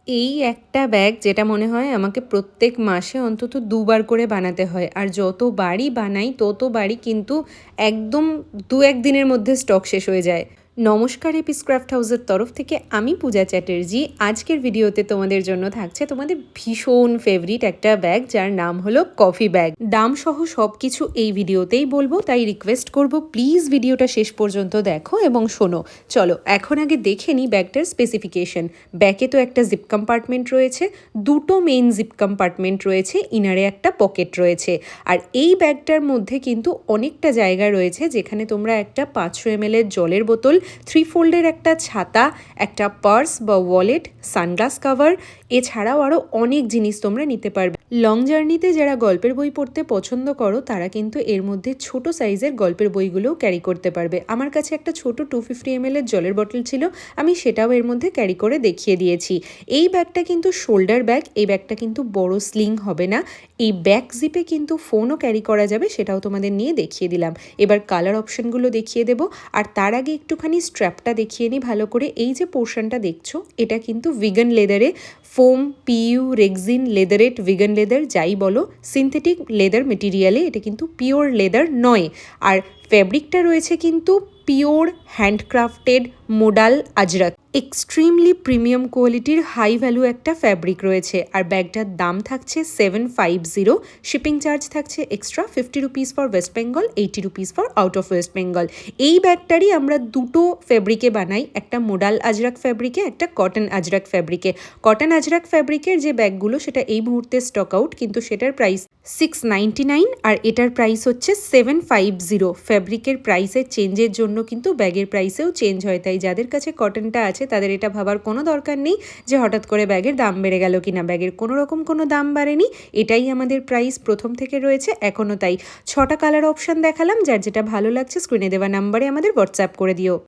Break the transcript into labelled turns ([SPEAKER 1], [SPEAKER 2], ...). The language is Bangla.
[SPEAKER 1] এই একটা ব্যাগ যেটা মনে হয় আমাকে প্রত্যেক মাসে অন্তত ২ বার করে বানাতে হয়। আর যতবারই বানাই ততবারই কিন্তু একদম ২-১ দিনের মধ্যে স্টক শেষ হয়ে যায়। নমস্কার, এপিস ক্রাফট হাউসের তরফ থেকে আমি পূজা চ্যাটার্জি। আজকের ভিডিওতে তোমাদের জন্য থাকছে তোমাদের ভীষণ ফেভারিট একটা ব্যাগ, যার নাম হলো কফি ব্যাগ। দাম সহ সব কিছু এই ভিডিওতেই বলবো, তাই রিকোয়েস্ট করব প্লিজ ভিডিওটা শেষ পর্যন্ত দেখো এবং শোনো। চলো এখন আগে দেখে নিই ব্যাগটার স্পেসিফিকেশন। ব্যাগে তো একটা জিপ কম্পার্টমেন্ট রয়েছে, দুটো মেইন জিপ কম্পার্টমেন্ট রয়েছে, ইনারে একটা পকেট রয়েছে। আর এই ব্যাগটার মধ্যে কিন্তু অনেকটা জায়গা রয়েছে, যেখানে তোমরা একটা 500 ml এর জলের বোতল, 3 ফোল্ডের একটা ছাতা, একটা পার্স বা ওয়ালেট, সানগ্লাস কভার, এছাড়াও আরও অনেক জিনিস তোমরা নিতে পারবে। লং জার্নিতে যারা গল্পের বই পড়তে পছন্দ করো তারা কিন্তু এর মধ্যে ছোট সাইজের গল্পের বইগুলোও ক্যারি করতে পারবে। আমার কাছে একটা ছোট 250 ml এর জলের বটল ছিল, আমি সেটাও এর মধ্যে ক্যারি করে দেখিয়ে দিয়েছি। এই ব্যাগটা কিন্তু শোল্ডার ব্যাগ, এই ব্যাগটা কিন্তু বড় স্লিং হবে না। এই ব্যাক জিপে কিন্তু ফোনও ক্যারি করা যাবে, সেটাও তোমাদের নিয়ে দেখিয়ে দিলাম। এবার কালার অপশনগুলো দেখিয়ে দেবো, আর তার আগে একটুখানি স্ট্র্যাপটা দেখিয়ে নিই ভালো করে। এই যে পোর্শনটা দেখছো, এটা কিন্তু ভিগান লেদারে, foam, PU, rexine, leatherette, vegan leather যাই বলো, সিনথেটিক লেদার মেটেরিয়ালে, এটা কিন্তু পিওর লেদার নয়। আর ফ্যাব্রিকটা রয়েছে কিন্তু pure handcrafted modal Ajrak, extremely premium কোয়ালিটির হাই ভ্যালু একটা ফ্যাব্রিক রয়েছে। আর ব্যাগটার দাম থাকছে 750, শিপিং চার্জ থাকছে extra 50 rupees for West Bengal, 80 rupees for out of West Bengal. এই ব্যাগটারই আমরা দুটো ফ্যাব্রিকে বানাই, একটা মোডাল আজরাক ফ্যাব্রিকে, একটা কটন আজরাক ফ্যাব্রিকে। কটন আজরাক ফ্যাব্রিকের যে ব্যাগগুলো সেটা এই মুহূর্তে স্টক আউট, কিন্তু সেটার প্রাইস 699 আর এটার প্রাইস হচ্ছে 750। ফ্যাব্রিকের প্রাইসের চেঞ্জের জন্য কিন্তু ব্যাগের প্রাইসেও চেঞ্জ হয়, তাই যাদের কাছে কটনটা আছে তাদের এটা ভাবার কোনো দরকার নেই যে হঠাৎ করে ব্যাগের দাম বেড়ে গেল কিনা। ব্যাগের কোনো রকম কোনো দাম বাড়েনি, এটাই আমাদের প্রাইস প্রথম থেকে রয়েছে এখনও। তাই 6টা কালার অপশান দেখালাম, যার যেটা ভালো লাগছে স্ক্রিনে দেওয়া নাম্বারে আমাদের হোয়াটসঅ্যাপ করে দিও।